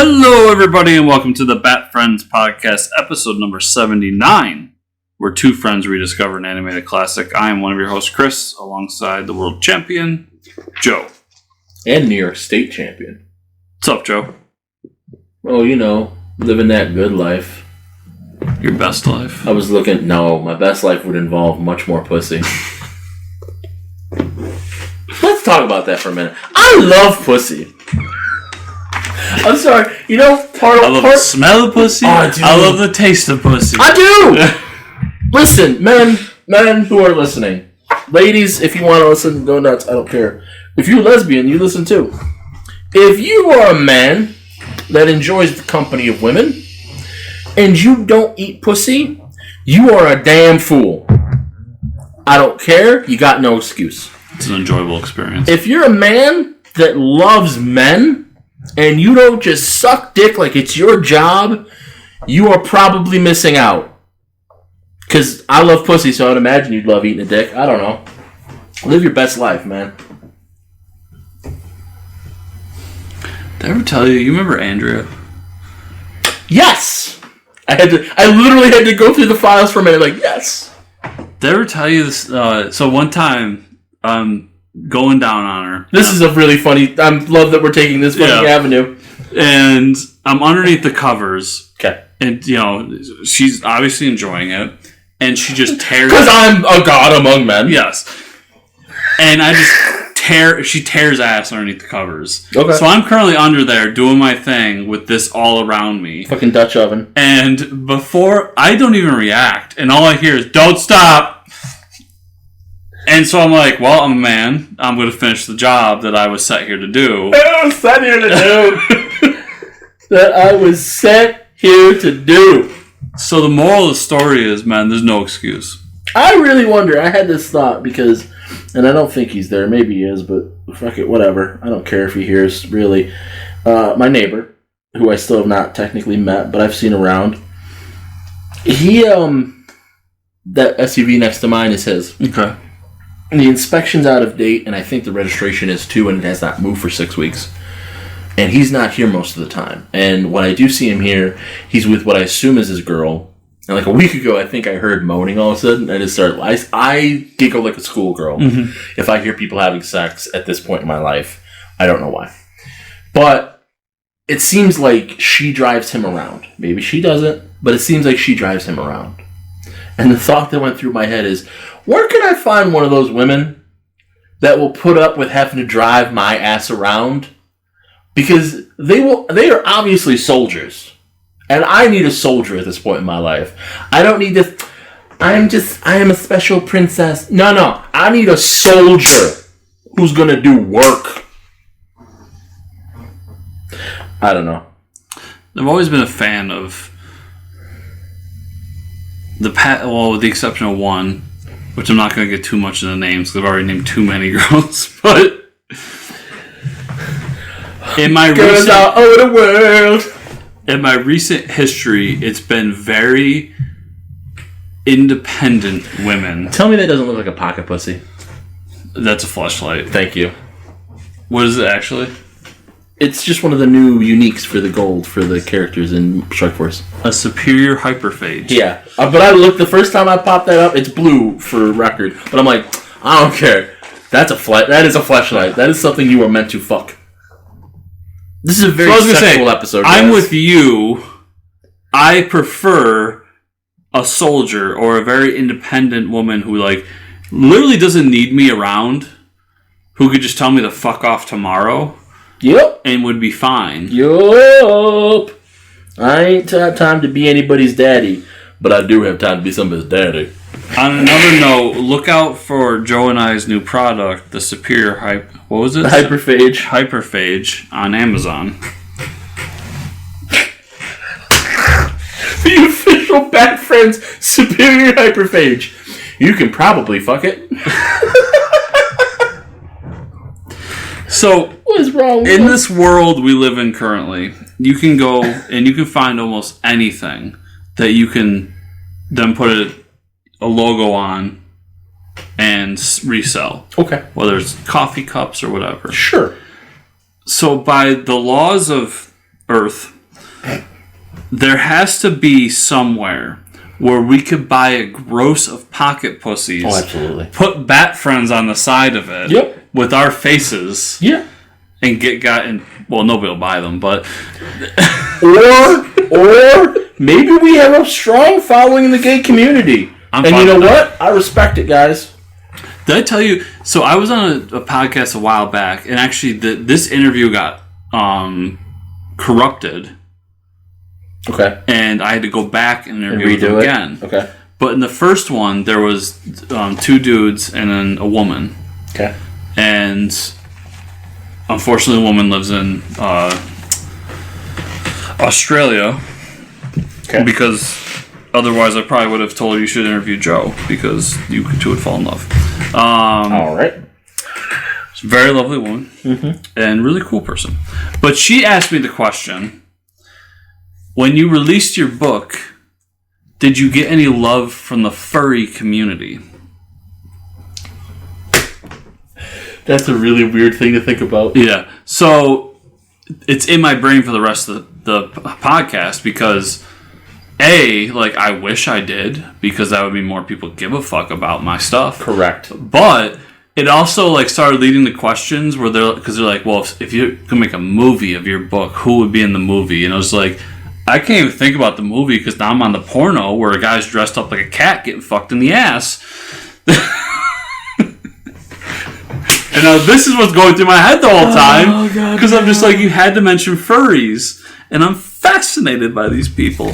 Hello, everybody, and welcome to the Bat Friends Podcast, episode number 79, where two friends rediscover an animated classic. I am one of your hosts, Chris, alongside the world champion, Joe. And New York State champion. What's up, Joe? Oh, you know, living that good life. Your best life? No, my best life would involve much more pussy. Let's talk about that for a minute. I love pussy. I'm sorry, you know, I love the smell of pussy. I love the taste of pussy. I do! Listen, men who are listening. Ladies, if you want to listen, go nuts, I don't care. If you're a lesbian, you listen too. If you are a man that enjoys the company of women, and you don't eat pussy, you are a damn fool. I don't care, you got no excuse. It's an enjoyable experience. If you're a man that loves men, and you don't just suck dick like it's your job, you are probably missing out. Because I love pussy, so I'd imagine you'd love eating a dick. I don't know. Live your best life, man. Did I ever tell you remember Andrea? Yes! I literally had to go through the files for a minute, like, yes! Did I ever tell you this? So one time, going down on her. This is a really funny... I love that we're taking this fucking avenue. And I'm underneath the covers. Okay. And, you know, she's obviously enjoying it. And she just tears... Because I'm a god among men. Yes. And I just she tears ass underneath the covers. Okay. So I'm currently under there doing my thing with this all around me. Fucking Dutch oven. And before... I don't even react. And all I hear is, don't stop! And so I'm like, well, I'm a man. I'm going to finish the job that I was set here to do. I was set here to do. That I was set here to do. So the moral of the story is, man, there's no excuse. I really wonder. I had this thought because, and I don't think he's there. Maybe he is, but fuck it, whatever. I don't care if he hears, really. My neighbor, who I still have not technically met, but I've seen around, he, that SUV next to mine is his. Okay. And the inspection's out of date, and I think the registration is too, and it has not moved for 6 weeks. And he's not here most of the time. And when I do see him here, he's with what I assume is his girl. And like a week ago, I think I heard moaning all of a sudden. I just started... I giggle like a schoolgirl if I hear people having sex at this point in my life. I don't know why. But it seems like she drives him around. Maybe she doesn't, but it seems like she drives him around. And the thought that went through my head is, where can I find one of those women that will put up with having to drive my ass around? Because they are obviously soldiers. And I need a soldier at this point in my life. I don't need this, I am a special princess. No. I need a soldier who's going to do work. I don't know. I've always been a fan of with the exception of one, which I'm not going to get too much into names because I've already named too many girls. But in my girls all over the world. In my recent history, it's been very independent women. Tell me that doesn't look like a pocket pussy. That's a fleshlight. Thank you. What is it actually? It's just one of the new uniques for the gold for the characters in Strike Force. A superior hyperphage. Yeah. But I looked, the first time I popped that up, it's blue for record. But I'm like, I don't care. That is a fleshlight. That is something you are meant to fuck. This is a very sexual episode. I'm with you. I prefer a soldier or a very independent woman who like literally doesn't need me around, who could just tell me to fuck off tomorrow. Yep. And would be fine. Yup. I ain't had time to be anybody's daddy, but I do have time to be somebody's daddy. On another note, look out for Joe and I's new product, the Superior What was it? The Hyperphage. Hyperphage on Amazon. The official Bat Friends Superior Hyperphage. You can probably fuck it. So, what is wrong with in this world we live in currently, you can go and you can find almost anything that you can then put a logo on and resell. Okay. Whether it's coffee cups or whatever. Sure. So by the laws of Earth, there has to be somewhere where we could buy a gross of pocket pussies. Oh, absolutely. Put Bat Friends on the side of it. Yep. With our faces. Yeah. And well, nobody will buy them, but... or maybe we have a strong following in the gay community. And you know what? I respect it, guys. Did I tell you? So I was on a podcast a while back, and actually this interview got corrupted. Okay. And I had to go back and interview them again. Okay. But in the first one, there was 2 dudes and then a woman. Okay. And unfortunately, the woman lives in Australia. Okay. Because otherwise, I probably would have told you should interview Joe, because you two would fall in love. All right. She's a very lovely woman. Mm-hmm. And really cool person. But she asked me the question, when you released your book, did you get any love from the furry community? That's a really weird thing to think about. Yeah. So it's in my brain for the rest of the podcast because, I wish I did, because that would mean more people give a fuck about my stuff. Correct. But it also started leading to questions where they're like, well, if you could make a movie of your book, who would be in the movie? And I was like, I can't even think about the movie because now I'm on the porno where a guy's dressed up like a cat getting fucked in the ass. And now this is what's going through my head the whole time. Because I'm just like, you had to mention furries. And I'm fascinated by these people.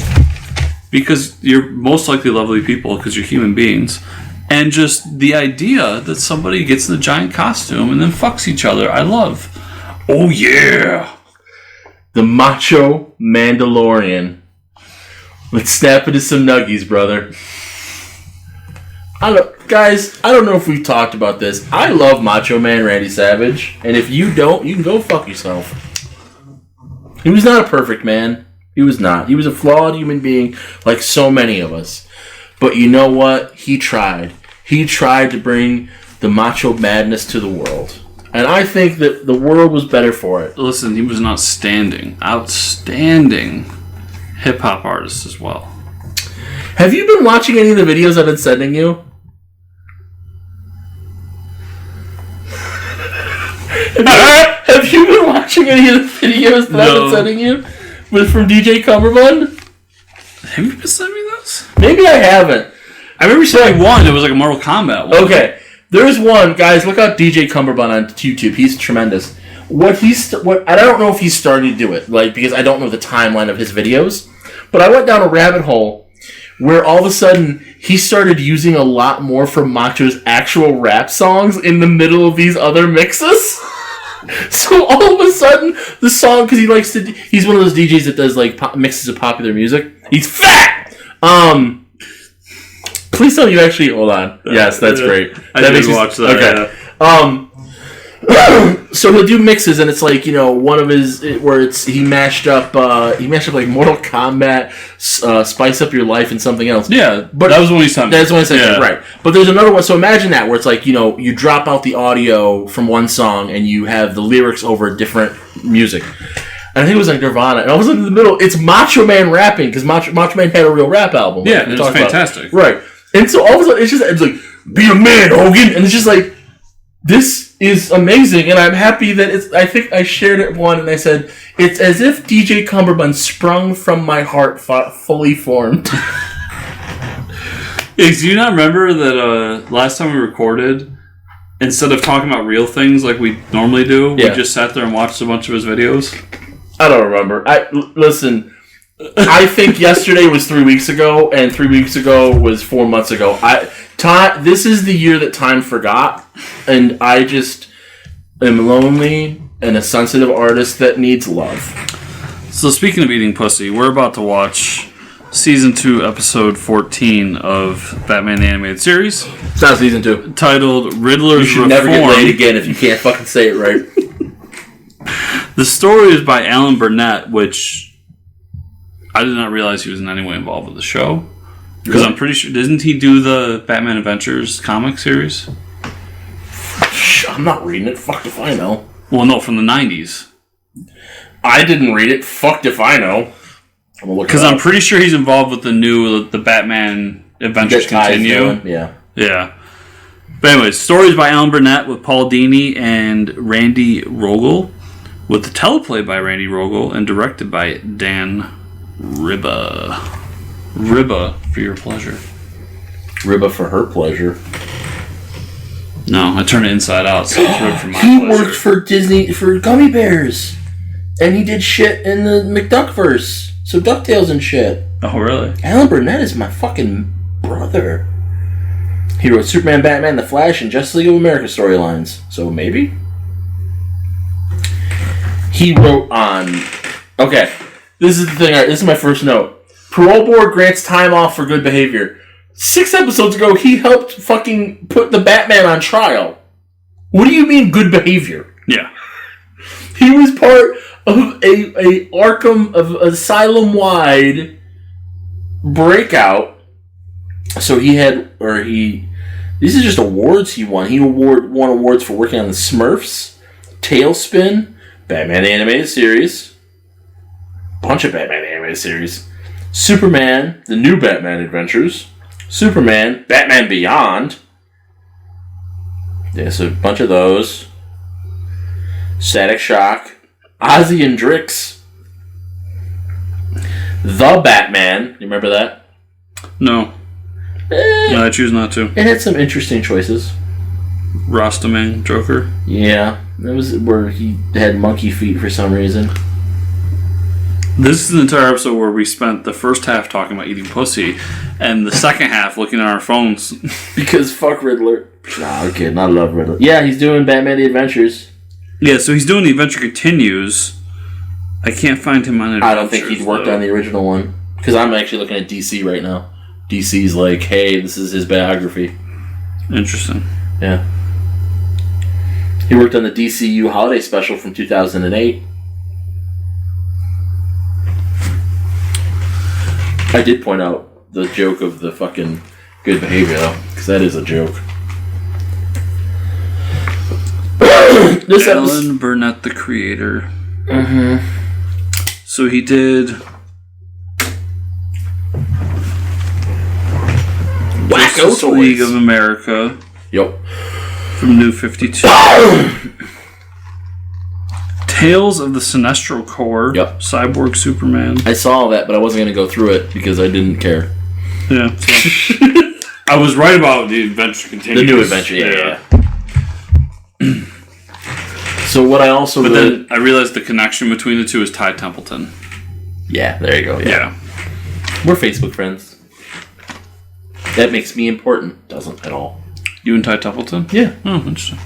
Because you're most likely lovely people because you're human beings. And just the idea that somebody gets in a giant costume and then fucks each other, I love. Oh, yeah. The Macho Mandalorian. Let's snap into some nuggies, brother. Guys, I don't know if we've talked about this. I love Macho Man Randy Savage. And if you don't, you can go fuck yourself. He was not a perfect man. He was not. He was a flawed human being like so many of us. But you know what? He tried. He tried to bring the macho madness to the world. And I think that the world was better for it. Listen, he was an outstanding hip-hop artist as well. Have you been watching any of the videos I've been sending you? Have you been watching any of the videos that I've been sending you? From DJ Cumberbund? Have you been sending me those? Maybe I haven't. I remember seeing one. It was like a Mortal Kombat one. Okay. There's one. Guys, look out DJ Cumberbund on YouTube. He's tremendous. I don't know if he's starting to do it, because I don't know the timeline of his videos. But I went down a rabbit hole where all of a sudden he started using a lot more from Macho's actual rap songs in the middle of these other mixes. So all of a sudden, the song, because he's one of those DJs that does mixes of popular music. He's fat! Please tell me you actually, hold on. Yes, that's great. I did watch that. Okay. Yeah. So he'll do mixes, and it's one of his where he mashed up like Mortal Kombat, Spice Up Your Life, and something else. Yeah, but that was when he sent me. That's when I said right. But there's another one. So imagine that where it's you drop out the audio from one song and you have the lyrics over different music. And I think it was Nirvana, and all of a sudden in the middle, it's Macho Man rapping because Macho Man had a real rap album. Yeah, it was fantastic. Right, and so all of a sudden it's like, be a man, Hogan, and it's just like, this is amazing, and I'm happy that I think I shared it and I said, it's as if DJ Cumberbund sprung from my heart fully formed. Hey, do you not remember that last time we recorded, instead of talking about real things like we normally do, we just sat there and watched a bunch of his videos? I don't remember. Listen, I think yesterday was 3 weeks ago, and 3 weeks ago was 4 months ago. This is the year that time forgot, and I just am lonely and a sensitive artist that needs love. So speaking of eating pussy, we're about to watch Season 2, Episode 14 of Batman the Animated Series. It's not Season 2. Titled Riddlers Reform. You should never get laid again if you can't fucking say it right. The story is by Alan Burnett, which I did not realize he was in any way involved with the show. Because I'm pretty sure, doesn't he do the Batman Adventures comic series? I'm not reading it. Fuck if I know. Well, no, from the 90s. I didn't read it. Fucked if I know. Because I'm pretty sure he's involved with the Batman Adventures Continue. Yeah. Yeah. But anyways, stories by Alan Burnett with Paul Dini and Randy Rogel, with the teleplay by Randy Rogel and directed by Dan Ribba. Ribba for your pleasure. Ribba for her pleasure. No, I turned it inside out, so it's Rib for my pleasure. He worked for Disney for Gummy Bears. And he did shit in the McDuckverse. So DuckTales and shit. Oh, really? Alan Burnett is my fucking brother. He wrote Superman, Batman, The Flash, and Justice League of America storylines. So maybe? He wrote on... Okay, this is the thing. This is my first note. Parole board grants time off for good behavior. 6 episodes ago, he helped fucking put the Batman on trial. What do you mean good behavior? Yeah. He was part of a Arkham of Asylum-wide breakout. So these are just awards he won. He won awards for working on the Smurfs, Tailspin, Batman the Animated Series, bunch of Batman the Animated Series, Superman, The New Batman Adventures, Superman, Batman Beyond. Yeah, so a bunch of those. Static Shock, Ozzy and Drix, The Batman. You remember that? No. No, I choose not to. It had some interesting choices. Rostamang Joker. Yeah, that was where he had monkey feet for some reason. This is an entire episode where we spent the first half talking about eating pussy, and the second half looking at our phones. Because fuck Riddler. Nah, I'm kidding. I love Riddler. Yeah, he's doing Batman the Adventures. Yeah, so he's doing The Adventure Continues. I can't find him on Adventures. I don't think he's worked on the original one. Because I'm actually looking at DC right now. DC's like, hey, this is his biography. Interesting. Yeah. He worked on the DCU Holiday Special from 2008. I did point out the joke of the fucking good behavior, though. Because that is a joke. Alan Burnett, the creator. Mm-hmm. So he did... Justice League of America. Yep. From New 52. Tales of the Sinestro Corps. Yep. Cyborg Superman. I saw that, but I wasn't going to go through it because I didn't care. Yeah. So. I was right about the Adventure Continues. The new adventure, yeah. So what I also... But then I realized the connection between the two is Ty Templeton. Yeah, there you go. Yeah. We're Facebook friends. That makes me important. Doesn't at all. You and Ty Templeton? Yeah. Oh, interesting.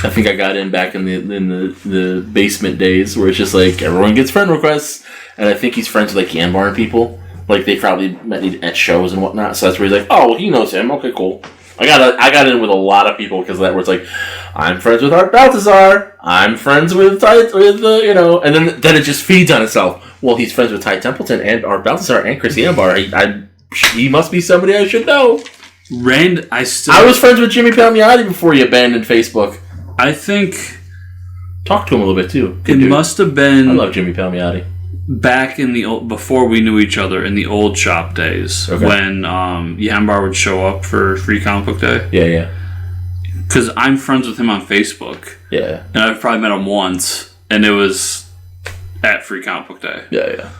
I think I got in back in the basement days where it's just like everyone gets friend requests, and I think he's friends with like Yan Barn people. Like they probably met at shows and whatnot. So that's where he's like, oh, he knows him. Okay, cool. I got in with a lot of people because of that. Where it's like, I'm friends with Art Baltazar. I'm friends with and then it just feeds on itself. Well, he's friends with Ty Templeton and Art Baltazar and Chris Ambar. He must be somebody I should know. I was friends with Jimmy Palmiotti before he abandoned Facebook. I think... Talk to him a little bit, too. It must have been... I love Jimmy Palmiotti. Back in the old... Before we knew each other, in the old shop days, okay. When Yambar would show up for Free Comic Book Day. Yeah. Because I'm friends with him on Facebook. Yeah. And I've probably met him once, and it was at Free Comic Book Day. Yeah.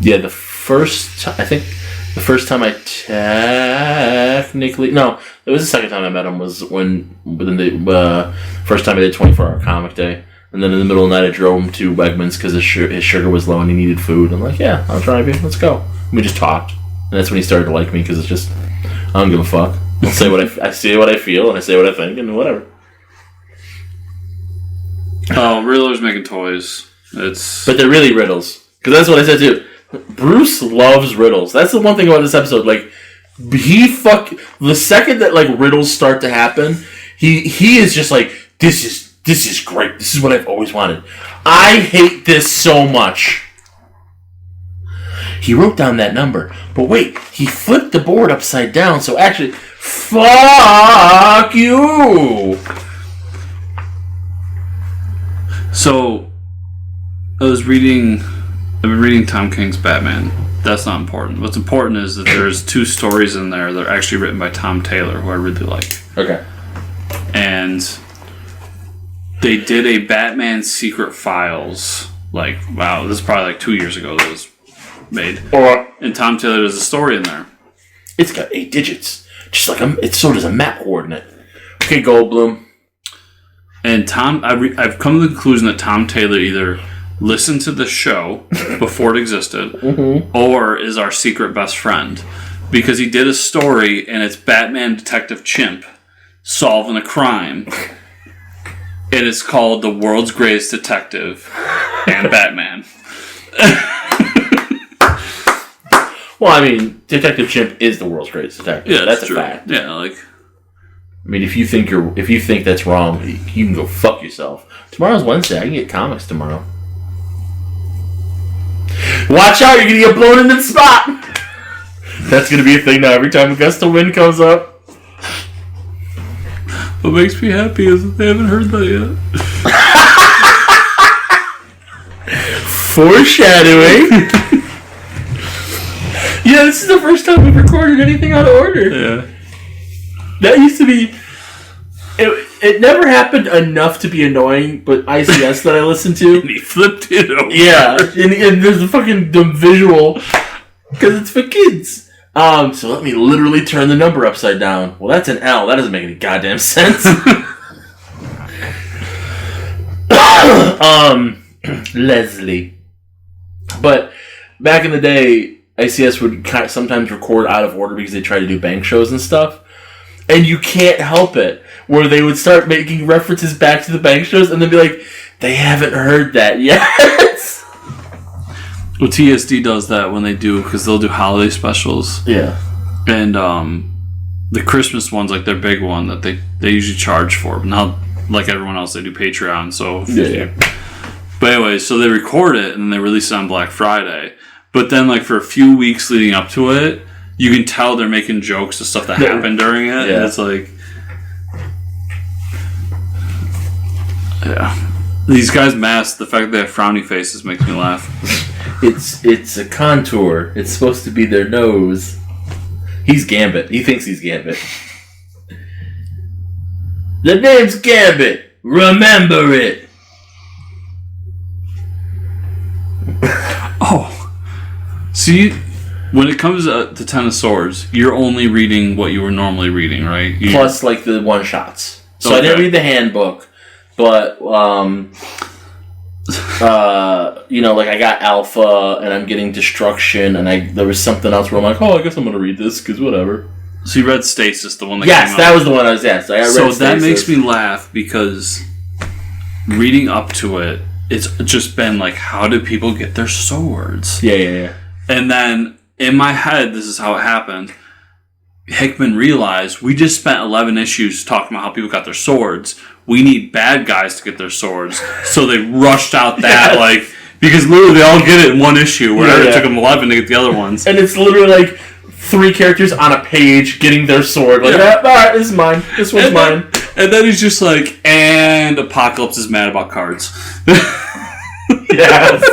Yeah, the first time I technically... No, it was the second time I met him was within the first time I did 24-hour comic day. And then in the middle of the night I drove him to Wegmans because his sugar was low and he needed food. I'm like, yeah, I'll try you. Let's go. And we just talked. And that's when he started to like me because it's just... I don't give a fuck. I'll say I say what I feel and I say what I think and whatever. Oh, Riddler's making toys. But they're really riddles. Because that's what I said too. Bruce loves riddles. That's the one thing about this episode. Like, the second that like riddles start to happen, he is just like, this is great. This is what I've always wanted. I hate this so much. He wrote down that number, but wait, he flipped the board upside down. So actually, fuck you. So, I've been reading Tom King's Batman. That's not important. What's important is that there's 2 stories in there that are actually written by Tom Taylor, who I really like. Okay. And they did a Batman Secret Files, this is probably 2 years ago that was made. And Tom Taylor does a story in there. It's got 8 digits. Just like so does a map coordinate. Okay, Goldblum. And I've come to the conclusion that Tom Taylor either listened to the show before it existed, or is our secret best friend, because he did a story and it's Batman Detective Chimp solving a crime, and it's called The World's Greatest Detective and Batman. Well, I mean, Detective Chimp is the world's greatest detective. Yeah, that's true. a fact. Yeah, I mean, if you think that's wrong, you can go fuck yourself. Tomorrow's Wednesday. I can get comics tomorrow. Watch out! You're gonna get blown into the spot. That's gonna be a thing now. Every time a gust of wind comes up. What makes me happy is that they haven't heard that yet. Foreshadowing. Yeah, this is the first time we've recorded anything out of order. Yeah. That used to be... It never happened enough to be annoying, but ICS that I listened to... And he flipped it over. Yeah, and there's a fucking dumb visual, because it's for kids. So let me literally turn the number upside down. Well, that's an L. That doesn't make any goddamn sense. Leslie. But back in the day... ICS would sometimes record out of order because they try to do bank shows and stuff. And you can't help it. Where they would start making references back to the bank shows and then be like, they haven't heard that yet. Well, TSD does that when they do, because they'll do holiday specials. Yeah. And the Christmas one's like their big one that they usually charge for. But now, like everyone else, they do Patreon. So, yeah. But anyway, so they record it and they release it on Black Friday. But then, for a few weeks leading up to it, you can tell they're making jokes of stuff that happened during it. Yeah. And it's like... Yeah. These guys' masks, the fact they have frowny faces makes me laugh. It's a contour. It's supposed to be their nose. He's Gambit. He thinks he's Gambit. The name's Gambit. Remember it. Oh. See, when it comes to Ten of Swords, you're only reading what you were normally reading, right? Plus, the one-shots. So okay. I didn't read the handbook, but, I got Alpha, and I'm getting Destruction, and there was something else where I'm like, I guess I'm going to read this, because whatever. So you read Stasis, the one that came out? Yes, that was the one I was asked. I read Stasis. That makes me laugh, because reading up to it, it's just been how do people get their swords? Yeah. And then, in my head, this is how it happened. Hickman realized, we just spent 11 issues talking about how people got their swords. We need bad guys to get their swords. So they rushed out that, because literally they all get it in one issue, where it took them 11 to get the other ones. And it's literally 3 characters on a page getting their sword. Alright, this is mine. This one's mine. And then he's just and Apocalypse is mad about cards. Yes.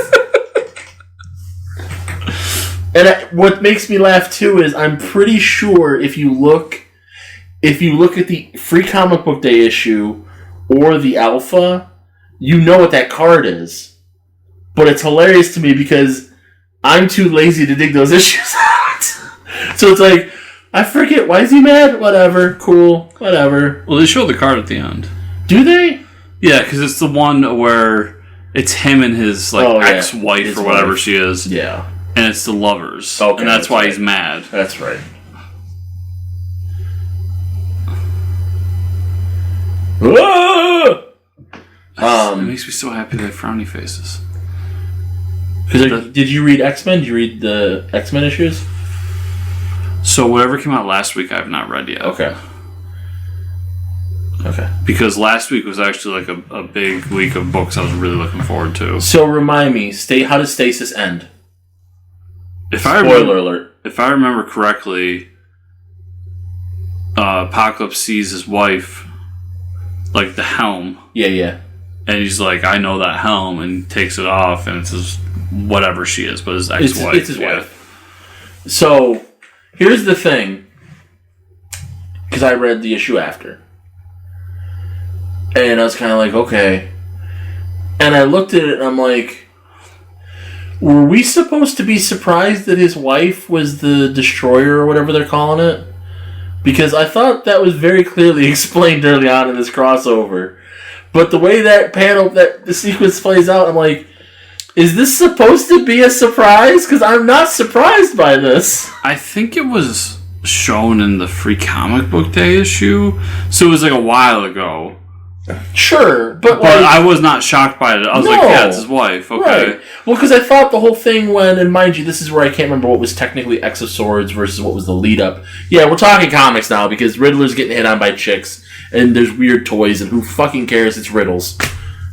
And what makes me laugh too is I'm pretty sure if you look at the Free Comic Book Day issue or the Alpha, you know what that card is. But it's hilarious to me because I'm too lazy to dig those issues out. So it's I forget, why is he mad? Whatever, cool, whatever. Well, they show the card at the end. Do they? Yeah, because it's the one where it's him and his ex-wife or whatever she is. Yeah. And it's the lovers. Okay, and that's why he's mad. That's right. It makes me so happy they have frowny faces. Did you read X-Men? Did you read the X-Men issues? So whatever came out last week, I have not read yet. Okay. Because last week was actually a big week of books I was really looking forward to. So remind me, how does Stasis end? Spoiler alert. If I remember correctly, Apocalypse sees his wife, the helm. Yeah. And he's like, I know that helm, and takes it off, and it's his, whatever she is, but his ex-wife. It's his wife. So, here's the thing. Because I read the issue after. And I was kind of like, okay. And I looked at it, and I'm like, were we supposed to be surprised that his wife was the Destroyer, or whatever they're calling it? Because I thought that was very clearly explained early on in this crossover. But the way that panel, that the sequence plays out, I'm like, is this supposed to be a surprise? Because I'm not surprised by this. I think it was shown in the Free Comic Book Day issue, so it was like a while ago. Sure, but like, I was not shocked by it. I was like, yeah, it's his wife. Okay. Right. Well, because I thought the whole thing when, and mind you, this is where I can't remember what was technically X of Swords versus what was the lead up. Yeah, we're talking comics now because Riddler's getting hit on by chicks, and there's weird toys, and who fucking cares? It's Riddles,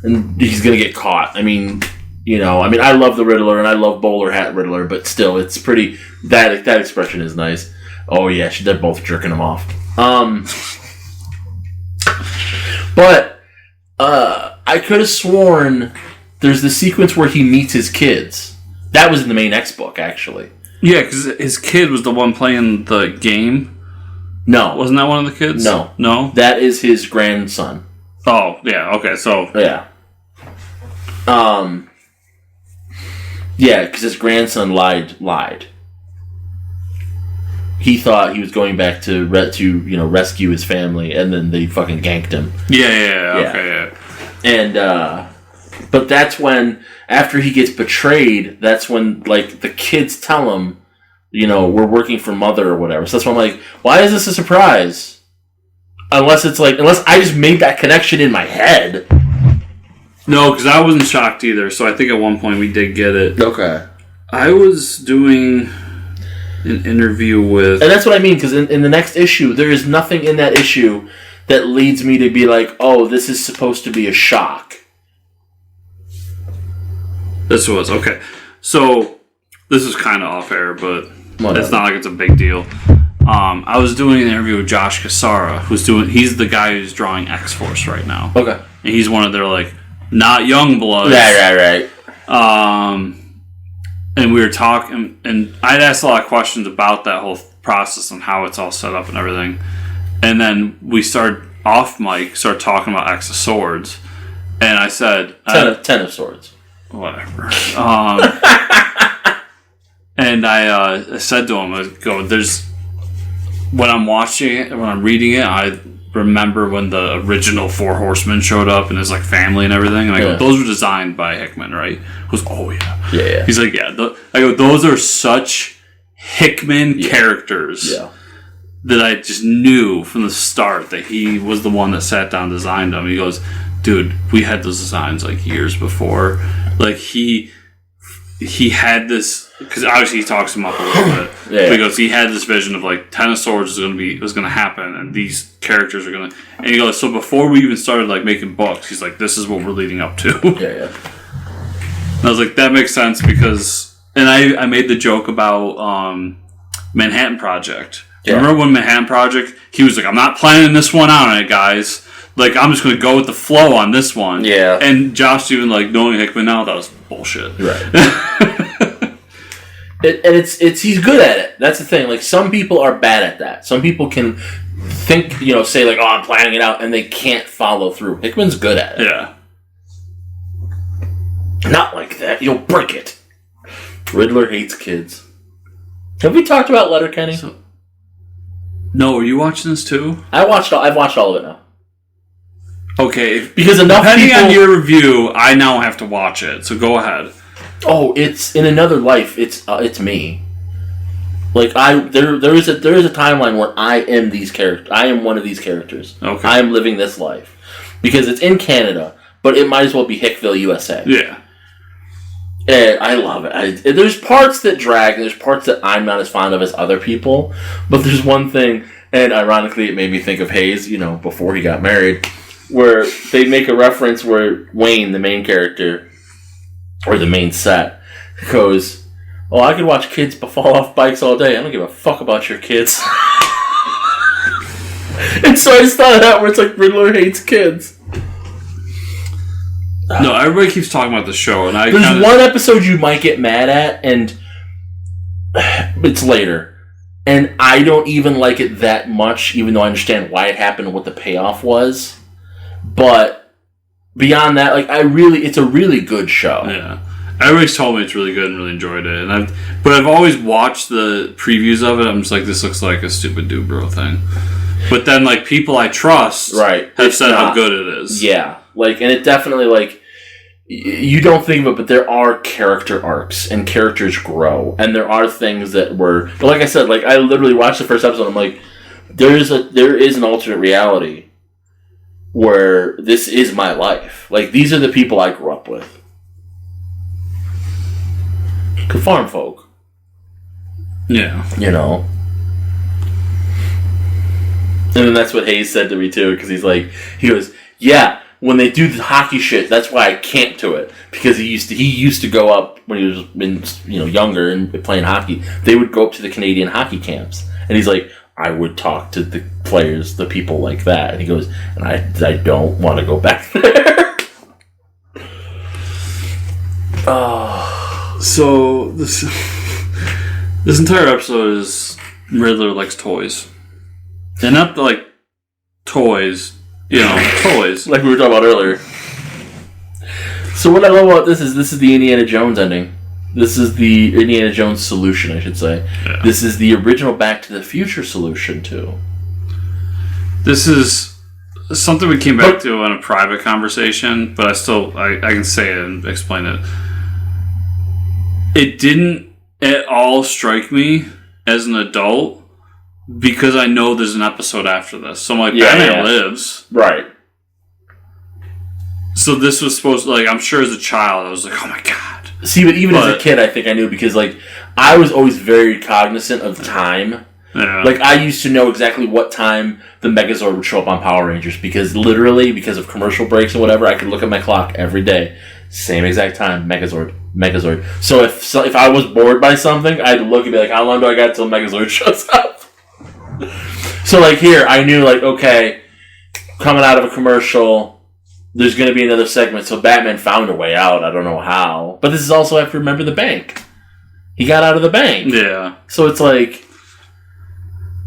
and he's gonna get caught. I mean, I love the Riddler and I love bowler hat Riddler, but still, it's pretty. That expression is nice. Oh yeah, they're both jerking him off. But I could have sworn there's the sequence where he meets his kids. That was in the main X book, actually. Yeah, because his kid was the one playing the game. No. Wasn't that one of the kids? No. No? That is his grandson. Oh, yeah, okay, so... Yeah. Yeah, because his grandson lied. He thought he was going back to rescue his family, and then they fucking ganked him. Yeah. And but that's when, after he gets betrayed, that's when like the kids tell him, we're working for Mother or whatever. So that's why I'm like, why is this a surprise? Unless I just made that connection in my head. No, because I wasn't shocked either. So I think at one point we did get it. Okay. I was doing an interview with... And that's what I mean, because in the next issue, there is nothing in that issue that leads me to be like, oh, this is supposed to be a shock. This was, okay. So, this is kind of off air, but it's not like it's a big deal. I was doing an interview with Josh Cassara, he's the guy who's drawing X-Force right now. Okay. And he's one of their, not young bloods. Right. And we were talking, and I'd asked a lot of questions about that whole process and how it's all set up and everything. And then we started talking about X of Swords. And I said... Ten of Swords. Whatever. And I said to him, when I'm watching it, when I'm reading it, I remember when the original Four Horsemen showed up and his family and everything, and I go, those were designed by Hickman, right? He goes, oh yeah. Yeah. He's like, yeah. I go, those are such Hickman characters that I just knew from the start that he was the one that sat down and designed them. He goes, dude, we had those designs years before. He had this, because obviously he talks him up a little bit. Because he had this vision of Ten of Swords was going to happen, and these characters are going to. And he goes, so before we even started making books, he's like, this is what we're leading up to. Yeah. And I was like, that makes sense because, and I made the joke about Manhattan Project. Yeah. Remember when Manhattan Project? He was like, I'm not planning this one out on it, guys. I'm just going to go with the flow on this one. Yeah. And Josh even, knowing Hickman now, that was bullshit. Right. He's good at it. That's the thing. Some people are bad at that. Some people can think, say, oh, I'm planning it out, and they can't follow through. Hickman's good at it. Yeah. Not like that. You'll break it. Riddler hates kids. Have we talked about Letterkenny? No, are you watching this too? I've watched all of it now. Okay, because depending on your review, I now have to watch it. So go ahead. Oh, it's in another life. It's me. There is a timeline where I am these characters. I am one of these characters. Okay, I am living this life because it's in Canada, but it might as well be Hickville, USA. Yeah, and I love it. There's parts that drag. There's parts that I'm not as fond of as other people. But there's one thing, and ironically, it made me think of Hayes. Before he got married. Where they make a reference where Wayne, the main character, or the main set, goes, oh, I could watch kids fall off bikes all day. I don't give a fuck about your kids. And so I just thought of that where it's Riddler hates kids. No, everybody keeps talking about the show, and There's one episode you might get mad at, and it's later. And I don't even like it that much, even though I understand why it happened and what the payoff was. But beyond that, like it's a really good show. Yeah. Everybody's told me it's really good and really enjoyed it. But I've always watched the previews of it. I'm just like, this looks like a stupid dude bro thing. But then, like, people I trust have said how good it is. Yeah. Like, and it definitely, like, you don't think of it, but there are character arcs, and characters grow. And there are things that were... But like I said, like, I literally watched the first episode, and I'm like, there is an alternate reality where this is my life. Like, these are the people I grew up with. Farm folk. Yeah. You know? And then that's what Hayes said to me, too, because he goes, yeah, when they do the hockey shit, that's why I can't do it. Because he used to go up when he was younger and playing hockey. They would go up to the Canadian hockey camps. And he's like, I would talk to the players, the people like that. And he goes, and I don't want to go back there. So this entire episode is Riddler likes toys. And not like toys, toys. Like we were talking about earlier. So what I love about this is the Indiana Jones ending. This is the Indiana Jones solution, I should say. Yeah. This is the original Back to the Future solution, too. This is something we came back to in a private conversation, but I can say it and explain it. It didn't at all strike me as an adult because I know there's an episode after this. So I'm like, Batman lives. Right. So this was supposed to, like, I'm sure as a child, I was like, oh my god. See, but even as a kid, I think I knew because, like, I was always very cognizant of time. Yeah. Like, I used to know exactly what time the Megazord would show up on Power Rangers because of commercial breaks and whatever, I could look at my clock every day. Same exact time, Megazord. So if I was bored by something, I'd look and be like, how long do I got till Megazord shows up? So, like, here, I knew, like, okay, coming out of a commercial, there's going to be another segment, so Batman found a way out. I don't know how. But this is also after Remember the Bank. He got out of the bank. Yeah. So it's like,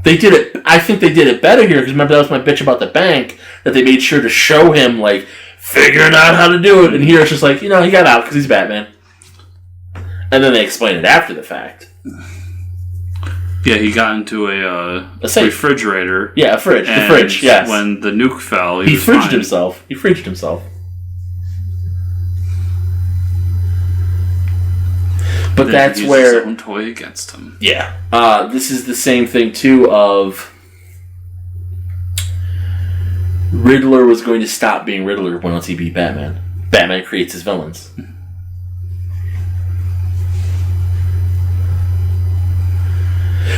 they did it, I think they did it better here, because remember that was my bitch about the bank, that they made sure to show him, like, figuring out how to do it, and here it's just like, he got out because he's Batman. And then they explain it after the fact. Yeah, he got into a refrigerator. Yeah, a fridge. The fridge, yes. When the nuke fell, he fridged himself. He fridged himself. But that's where his own toy against him. Yeah. This is the same thing too of Riddler was going to stop being Riddler once he beat Batman. Batman creates his villains.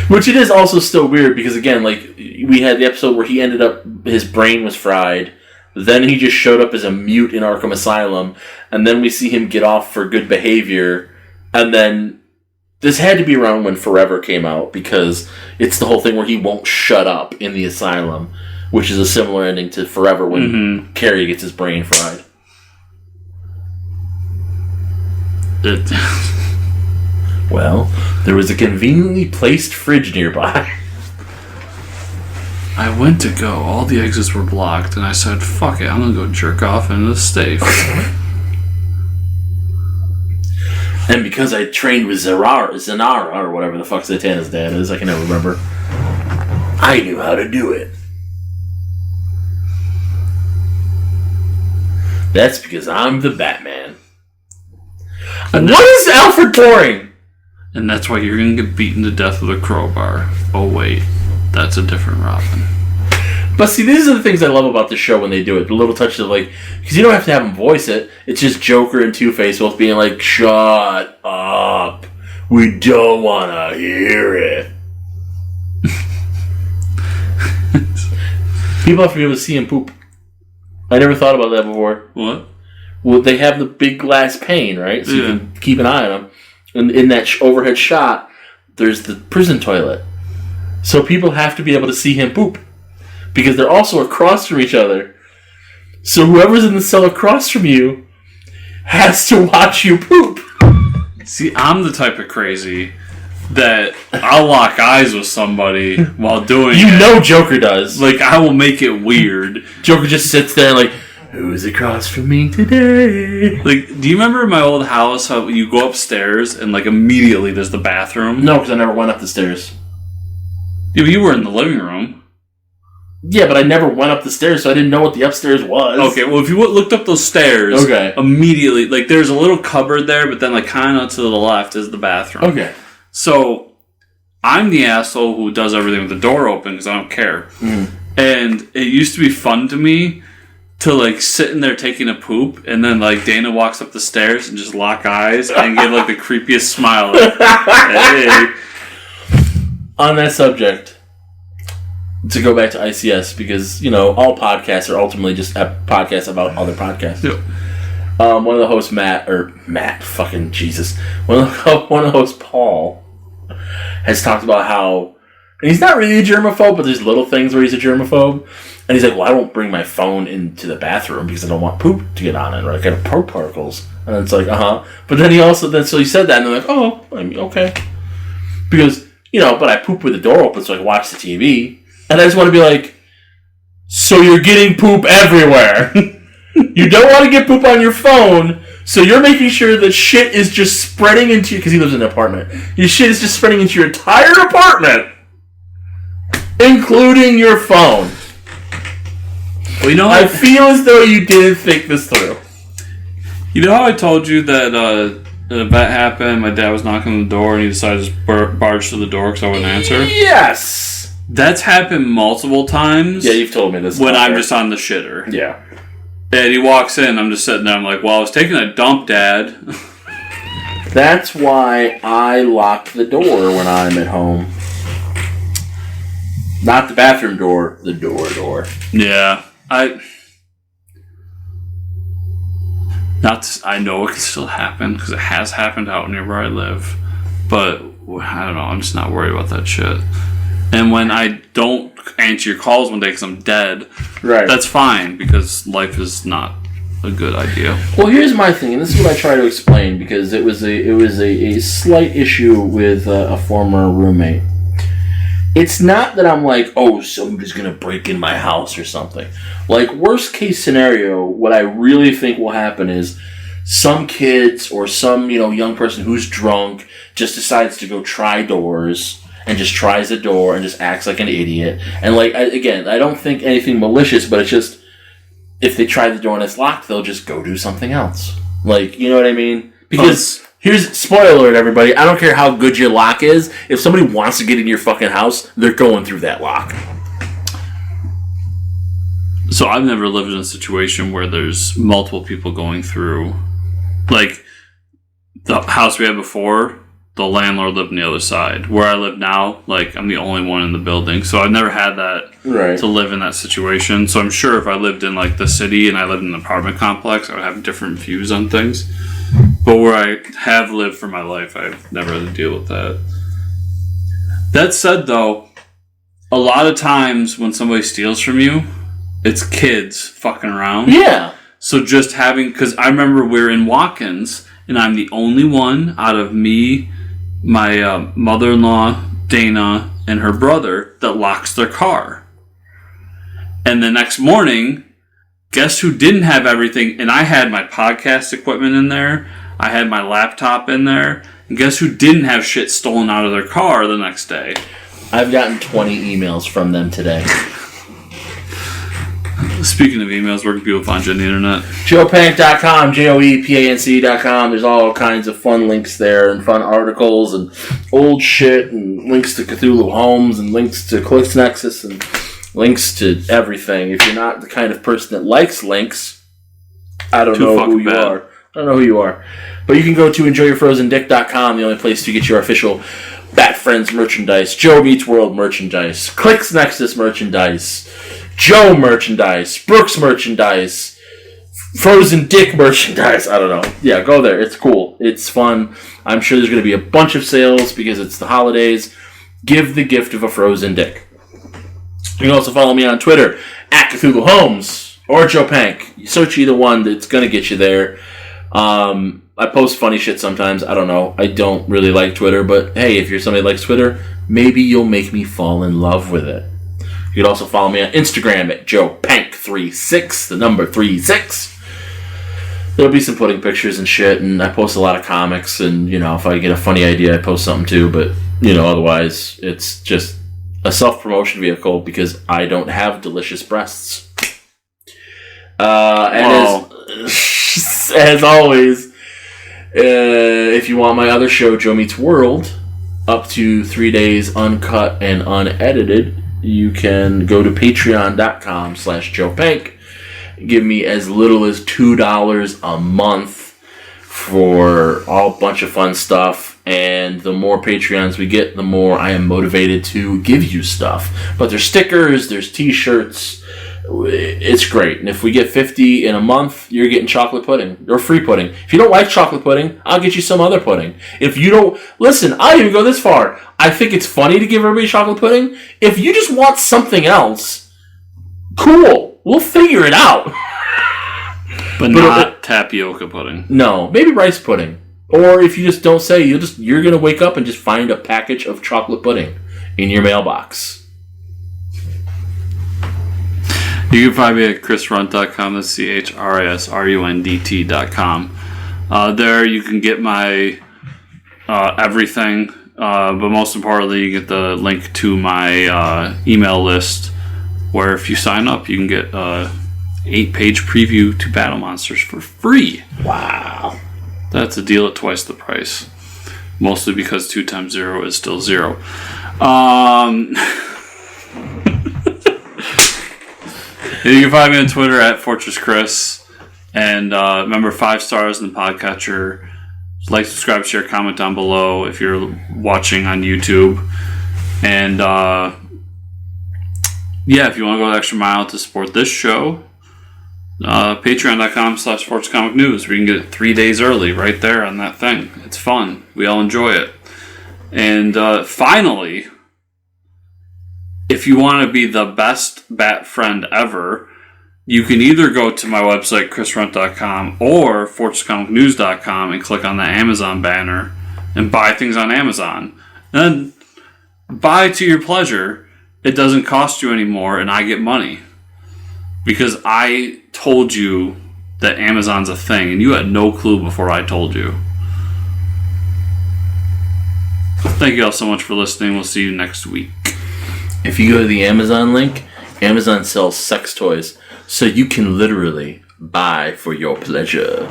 Which it is also still weird because, again, like, we had the episode where he ended up, his brain was fried, then he just showed up as a mute in Arkham Asylum, and then we see him get off for good behavior, and then this had to be around when Forever came out because it's the whole thing where he won't shut up in the asylum, which is a similar ending to Forever when Carrie gets his brain fried. Well, there was a conveniently placed fridge nearby. I went to go. All the exits were blocked, and I said, fuck it, I'm gonna go jerk off in the safe. And because I trained with Zanara, or whatever the fuck Zatanna's dad is, I can never remember, I knew how to do it. That's because I'm the Batman. And what is Alfred pouring? And that's why you're going to get beaten to death with a crowbar. Oh, wait. That's a different Robin. But see, these are the things I love about the show when they do it. The little touches of, like... Because you don't have to have them voice it. It's just Joker and Two-Face both being like, shut up. We don't want to hear it. People have to be able to see him poop. I never thought about that before. What? Well, they have the big glass pane, right? So you can keep an eye on them. And in that overhead shot, there's the prison toilet. So people have to be able to see him poop. Because they're also across from each other. So whoever's in the cell across from you has to watch you poop. See, I'm the type of crazy that I'll lock eyes with somebody while doing it. You know Joker does. Like, I will make it weird. Joker just sits there like, who's across from me today? Like, do you remember in my old house how you go upstairs and, like, immediately there's the bathroom? No, because I never went up the stairs. Yeah, but you were in the living room. Yeah, but I never went up the stairs, so I didn't know what the upstairs was. Okay, well, if you looked up those stairs, immediately, like, there's a little cupboard there, but then, like, kind of to the left is the bathroom. Okay. So, I'm the asshole who does everything with the door open because I don't care. Mm. And it used to be fun to me to, like, sit in there taking a poop, and then, like, Dana walks up the stairs and just lock eyes and give, like, the creepiest smile. Like, hey. On that subject, to go back to ICS, because, you know, all podcasts are ultimately just podcasts about other podcasts. Yep. One of the hosts, Matt, fucking Jesus. One of the hosts, Paul, has talked about how, and he's not really a germaphobe, but there's little things where he's a germaphobe. And he's like, well, I won't bring my phone into the bathroom because I don't want poop to get on it, or I get poop particles. And it's like, But then so he said that, and they're like, oh, I mean, okay. Because, you know, but I poop with the door open so I can watch the TV. And I just want to be like, so you're getting poop everywhere. You don't want to get poop on your phone, so you're making sure that shit is just spreading into, because he lives in an apartment, your shit is just spreading into your entire apartment, including your phone. Well, you know, I feel as though you didn't think this through. You know how I told you that an event happened, my dad was knocking on the door, and he decided to just barge through the door because I wouldn't answer? Yes! That's happened multiple times. Yeah, you've told me this. When I'm just on the shitter. Yeah. And he walks in, I'm just sitting there, I'm like, well, I was taking a dump, Dad. That's why I lock the door when I'm at home. Not the bathroom door, the door. Yeah. I know it could still happen, because it has happened out near where I live. But, I don't know, I'm just not worried about that shit. And when I don't answer your calls one day because I'm dead, right, that's fine, because life is not a good idea. Well, here's my thing, and this is what I try to explain, because it was a slight issue with a former roommate. It's not that I'm like, oh, somebody's going to break in my house or something. Like, worst case scenario, what I really think will happen is some kids or some, you know, young person who's drunk just decides to go try doors and just tries the door and just acts like an idiot. And, like, I don't think anything malicious, but it's just, if they try the door and it's locked, they'll just go do something else. Like, you know what I mean? Because, here's, spoiler alert, everybody, I don't care how good your lock is, if somebody wants to get in your fucking house, they're going through that lock. So I've never lived in a situation where there's multiple people going through. Like, the house we had before, the landlord lived on the other side. Where I live now, like, I'm the only one in the building. So I've never had that to live in that situation. So I'm sure if I lived in, like, the city and I lived in an apartment complex, I would have different views on things. But where I have lived for my life, I've never had to deal with that. That said, though, a lot of times when somebody steals from you, it's kids fucking around. Yeah. So just having... Because I remember we were in Watkins, and I'm the only one out of me, my mother-in-law, Dana, and her brother that locks their car. And the next morning, guess who didn't have everything? And I had my podcast equipment in there. I had my laptop in there. And guess who didn't have shit stolen out of their car the next day? I've gotten 20 emails from them today. Speaking of emails, where can people find you on the internet? JoePank.com, JoePanc.com. There's all kinds of fun links there, and fun articles, and old shit, and links to Cthulhu Homes, and links to ClicksNexus, and links to everything. If you're not the kind of person that likes links, I don't know who you are. I don't know who you are. But you can go to EnjoyYourFrozenDick.com, the only place to get your official Bat Friends merchandise, Joe Meets World merchandise, ClicksNexus merchandise, Joe merchandise, Brooks merchandise, Frozen Dick merchandise. I don't know. Yeah, go there. It's cool. It's fun. I'm sure there's going to be a bunch of sales because it's the holidays. Give the gift of a frozen dick. You can also follow me on Twitter, @Cthulhu Homes, or Joe Pank. You search either one, that's going to get you there. I post funny shit sometimes. I don't know. I don't really like Twitter, but hey, if you're somebody that likes Twitter, maybe you'll make me fall in love with it. You can also follow me on Instagram at JoePank36, the number 36. There'll be some pudding pictures and shit, and I post a lot of comics, and, you know, if I get a funny idea, I post something too, but, you know, otherwise, it's just a self-promotion vehicle because I don't have delicious breasts. And as always, if you want my other show, Joe Meets World, up to 3 days uncut and unedited, you can go to patreon.com/JoePank. Give me as little as $2 a month for a bunch of fun stuff. And the more Patreons we get, the more I am motivated to give you stuff. But there's stickers, there's t-shirts. It's great. And if we get 50 in a month, you're getting chocolate pudding or free pudding. If you don't like chocolate pudding, I'll get you some other pudding. If you don't... Listen, I'll even go this far. I think it's funny to give everybody chocolate pudding. If you just want something else, cool. We'll figure it out. But not tapioca pudding. No, maybe rice pudding. Or if you just don't say, you're going to wake up and just find a package of chocolate pudding in your mailbox. You can find me at chrisrunt.com. That's CHRISRUNDT.com. There you can get my everything. But most importantly, you get the link to my email list, where if you sign up, you can get 8-page preview to Battle Monsters for free. Wow. That's a deal at twice the price. Mostly because 2 times 0 is still 0. You can find me on Twitter at FortressChris. And remember, 5 stars in the podcatcher. Like, subscribe, share, comment down below if you're watching on YouTube. And yeah, if you want to go the extra mile to support this show, patreon.com/sportscomicnews, where you can get it 3 days early right there on that thing. It's fun. We all enjoy it. And finally, if you want to be the best bat friend ever, you can either go to my website, chrisrunt.com, or fortresscomicnews.com and click on the Amazon banner and buy things on Amazon. And buy to your pleasure. It doesn't cost you any more, and I get money. Because I told you that Amazon's a thing, and you had no clue before I told you. Thank you all so much for listening. We'll see you next week. If you go to the Amazon link, Amazon sells sex toys, so you can literally buy for your pleasure.